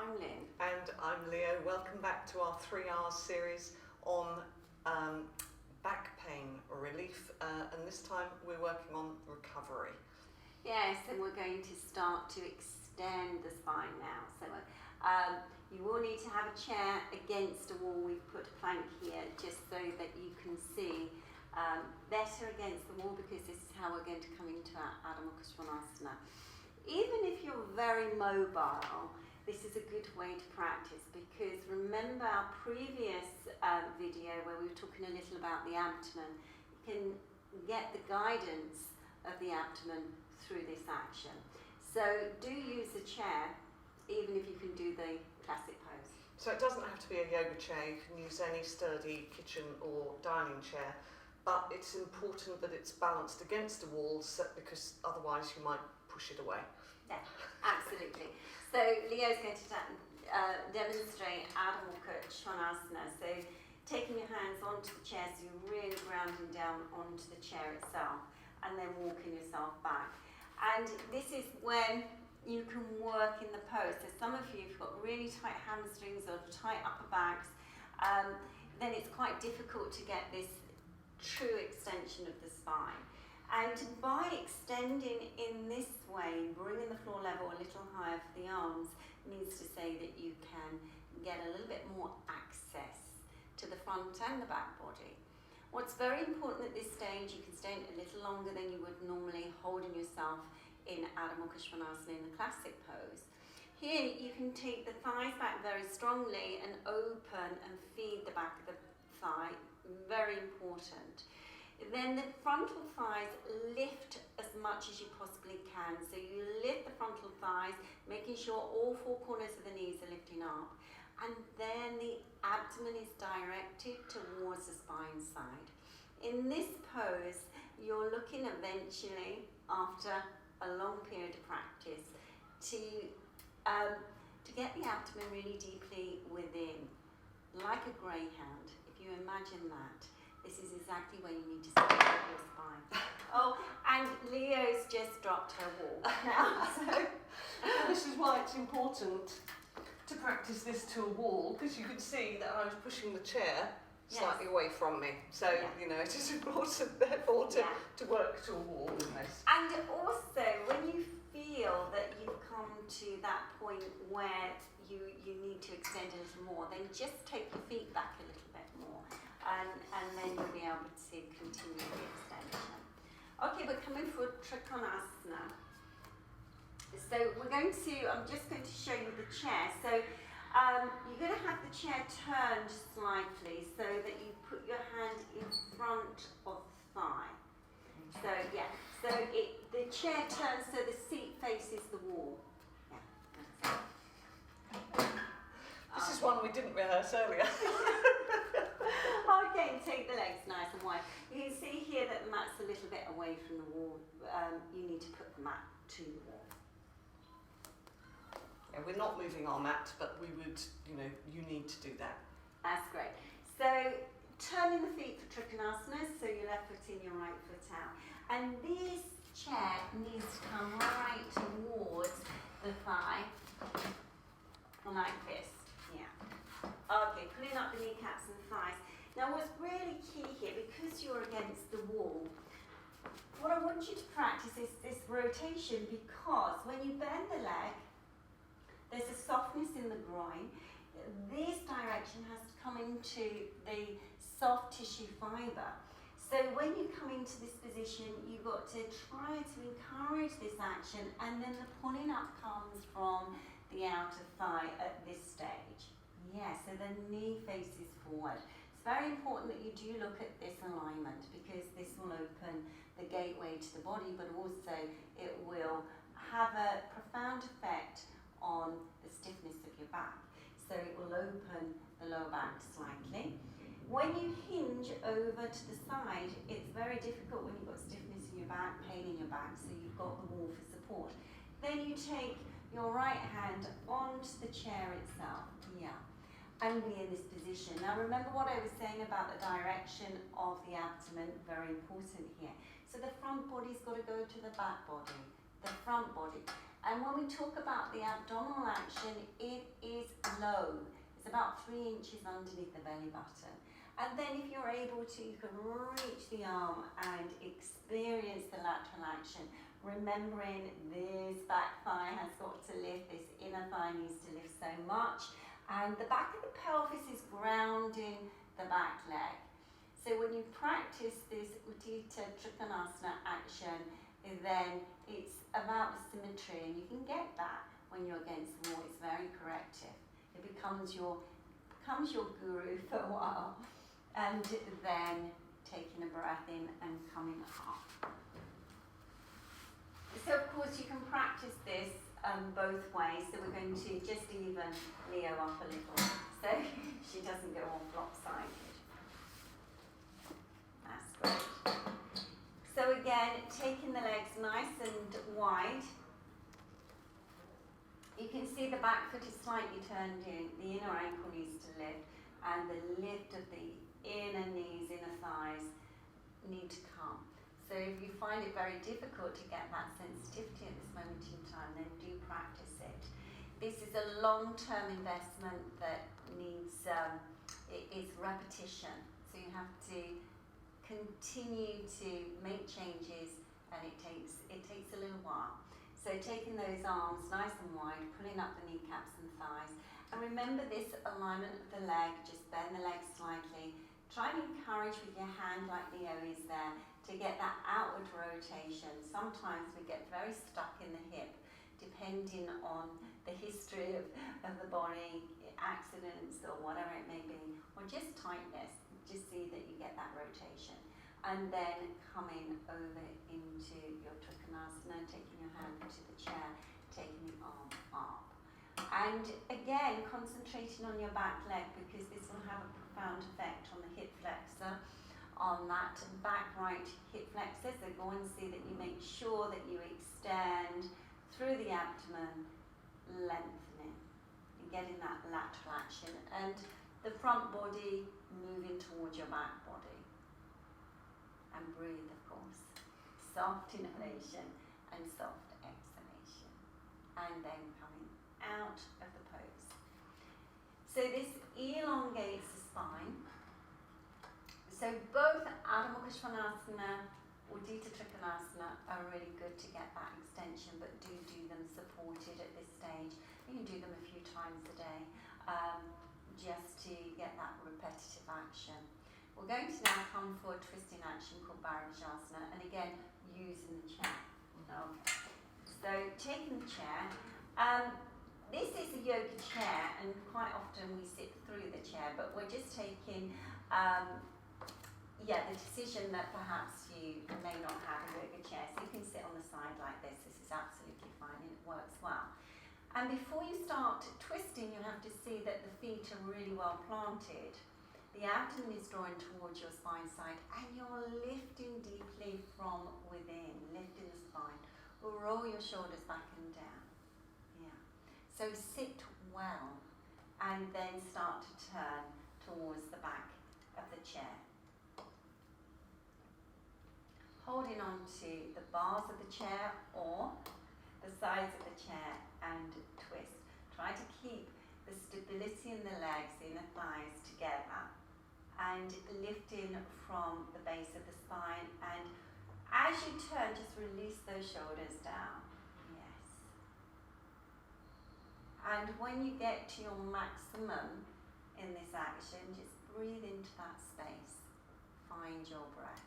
I'm Lin. And I'm Leo. Welcome back to our 3R series on back pain relief, and this time we're working on recovery. Yes, and we're going to start to extend the spine now. So you will need to have a chair against a wall. We've put a plank here just so that you can see better against the wall, because this is how we're going to come into our Adho Mukha Svanasana. Even if you're very mobile, this is a good way to practice, because remember our previous video where we were talking a little about the abdomen. You can get the guidance of the abdomen through this action. So do use a chair, even if you can do the classic pose. So it doesn't have to be a yoga chair, you can use any sturdy kitchen or dining chair, but it's important that it's balanced against a wall, because otherwise you might push it away. Yeah, absolutely. So Leo's going to demonstrate Adho Mukha Svanasana. So taking your hands onto the chair, so you're really grounding down onto the chair itself, and then walking yourself back. And this is when you can work in the pose. So some of you have got really tight hamstrings or tight upper backs, then it's quite difficult to get this true extension of the spine. And by extending in this way, bringing the floor level a little higher for the arms, means to say that you can get a little bit more access to the front and the back body. What's very important at this stage, you can stay a little longer than you would normally, holding yourself in Adho Mukha Svanasana in the classic pose. Here you can take the thighs back very strongly and open and feed the back of the thigh, very important. Then the frontal thighs lift as much as you possibly can. So you lift the frontal thighs, making sure all four corners of the knees are lifting up. And then the abdomen is directed towards the spine side. In this pose, you're looking eventually, after a long period of practice, to get the abdomen really deeply within, like a greyhound. If you imagine that, this is exactly where you need to support your spine. Oh, and Leo's just dropped her wall now. So this is why it's important to practice this to a wall, because you could see that I was pushing the chair slightly away from me. So, you know, it is important, therefore, to work to a wall in this. And also, when you feel that you've come to that point where you need to extend a little more, then just take your feet back a little bit more, and then you'll be able to continue the extension. Okay, we're coming for Trikonasana. So I'm just going to show you the chair. So you're going to have the chair turned slightly so that you put your hand in front of the thigh. So the chair turns so the seat faces the wall. Yeah, that's it. This is one we didn't rehearse earlier. Okay, take the legs nice and wide. You can see here that the mat's a little bit away from the wall. You need to put the mat to the wall. Yeah, we're not moving our mat, but we would, you need to do that. That's great. So turning the feet for Trikonasana, so your left foot in, your right foot out. And this chair needs to come right towards the thigh, like this. Yeah. Okay, pulling up the kneecaps and thighs. Now what's really key here, because you're against the wall, what I want you to practice is this rotation, because when you bend the leg, there's a softness in the groin. This direction has to come into the soft tissue fibre. So when you come into this position, you've got to try to encourage this action, and then the pulling up comes from the outer thigh at this stage. Yeah, so the knee faces forward. It's very important that you do look at this alignment, because this will open the gateway to the body, but also it will have a profound effect on the stiffness of your back. So it will open the lower back slightly. When you hinge over to the side, it's very difficult when you've got stiffness in your back, pain in your back, so you've got the wall for support. Then you take your right hand onto the chair itself, and be in this position. Now remember what I was saying about the direction of the abdomen, very important here. So the front body's got to go to the back body, the front body. And when we talk about the abdominal action, it is low. It's about 3 inches underneath the belly button. And then if you're able to, you can reach the arm and experience the lateral action, remembering this back thigh has got to lift, this inner thigh needs to lift so much, and the back of the pelvis is grounding the back leg. So when you practice this Utthita Trikonasana action, then it's about the symmetry, and you can get that when you're against the wall. It's very corrective. It becomes your guru for a while. And then taking a breath in and coming up. So of course you can practice this both ways. So we're going to just even Leo up a little so she doesn't go all lopsided. That's great. So again, taking the legs nice and wide. You can see the back foot is slightly turned in, the inner ankle needs to lift, and the lift of the inner knees, inner thighs need to come. So if you find it very difficult to get that sensitivity at this moment in time, then do practice it. This is a long-term investment that needs, it is repetition. So you have to continue to make changes, and it takes a little while. So taking those arms nice and wide, pulling up the kneecaps and thighs, and remember this alignment of the leg, just bend the leg slightly. Try and encourage with your hand, like Leo is there, to get that outward rotation. Sometimes we get very stuck in the hip, depending on the history of the body, accidents or whatever it may be, or just tightness. Just see that you get that rotation. And then coming over into your Trikonasana, taking your hand to the chair, taking the arm up. And again, concentrating on your back leg, because this will have a profound effect on the hip flexor, on that back right hip flexor. So go and see that you make sure that you extend through the abdomen, lengthening, and getting that lateral action. And the front body moving towards your back body. And breathe, of course. Soft inhalation and soft exhalation. And then coming out of the pose. So this elongates the spine. So both Adho Mukha Svanasana or Utthita Trikonasana are really good to get that extension, but do them supported at this stage. You can do them a few times a day, just to get that repetitive action. We're going to now come for a twisting action called Bharadvajasana, and again, using the chair. Okay. So taking the chair. This is a yoga chair, and quite often we sit through the chair, but we're just taking the decision that perhaps you may not have a yoga chair, so you can sit on the side like this. This is absolutely fine and it works well. And before you start twisting, you have to see that the feet are really well planted. The abdomen is drawing towards your spine side, and you're lifting deeply from within, lifting the spine. Roll your shoulders back and down. Yeah. So sit well, and then start to turn towards the back of the chair. Holding on to the bars of the chair or the sides of the chair and twist. Try to keep the stability in the legs, the inner thighs together, and lifting from the base of the spine. And as you turn, just release those shoulders down. Yes. And when you get to your maximum in this action, just breathe into that space. Find your breath.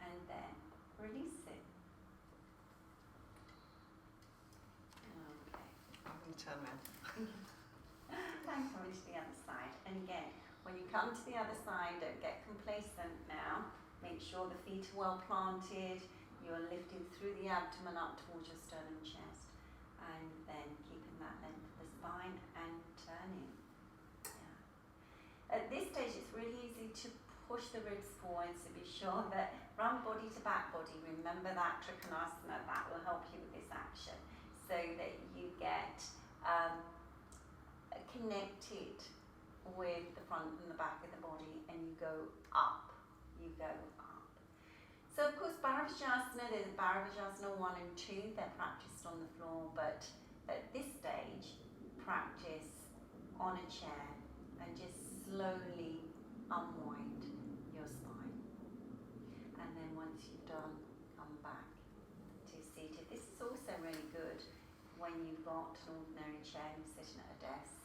And then release it. Okay. I'm going to turn around. And coming to the other side. And again, when you come to the other side, don't get complacent now. Make sure the feet are well planted. You're lifting through the abdomen up towards your sternum chest. And then keeping that length of the spine and turning. Yeah. At this stage, it's really easy to push the ribs forward, so be sure that from body to back body, remember that Trikonasana, that will help you with this action, so that you get connected with the front and the back of the body, and you go up, So of course Bharadvajasana, there's Bharadvajasana 1 and 2, they're practiced on the floor, but at this stage, practice on a chair and just slowly unwind your spine. And then once you've done, come back to seated. This is also really good when you've got an ordinary chair and you're sitting at a desk.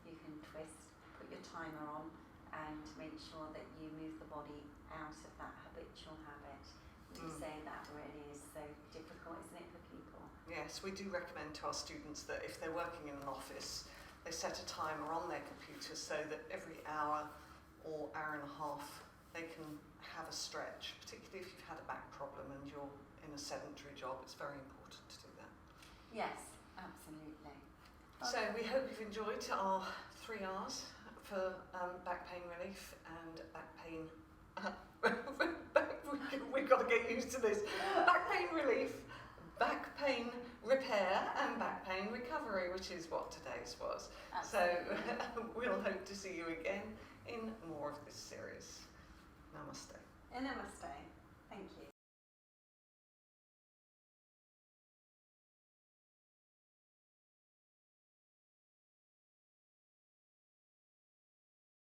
You can twist, put your timer on, and make sure that you move the body out of that habitual habit. You say that really is so difficult, isn't it, for people? Yes, we do recommend to our students that if they're working in an office, they set a timer on their computer so that every hour or hour and a half they can have a stretch, particularly if you've had a back problem and you're in a sedentary job. It's very important to do that. Yes, absolutely. So we hope you've enjoyed our 3 R's for back pain relief and back pain. We've got to get used to this. Back pain relief, back pain repair, and back pain recovery, which is what today's was. Absolutely. So we'll hope to see you again in more of this series. Namaste. And namaste. Thank you.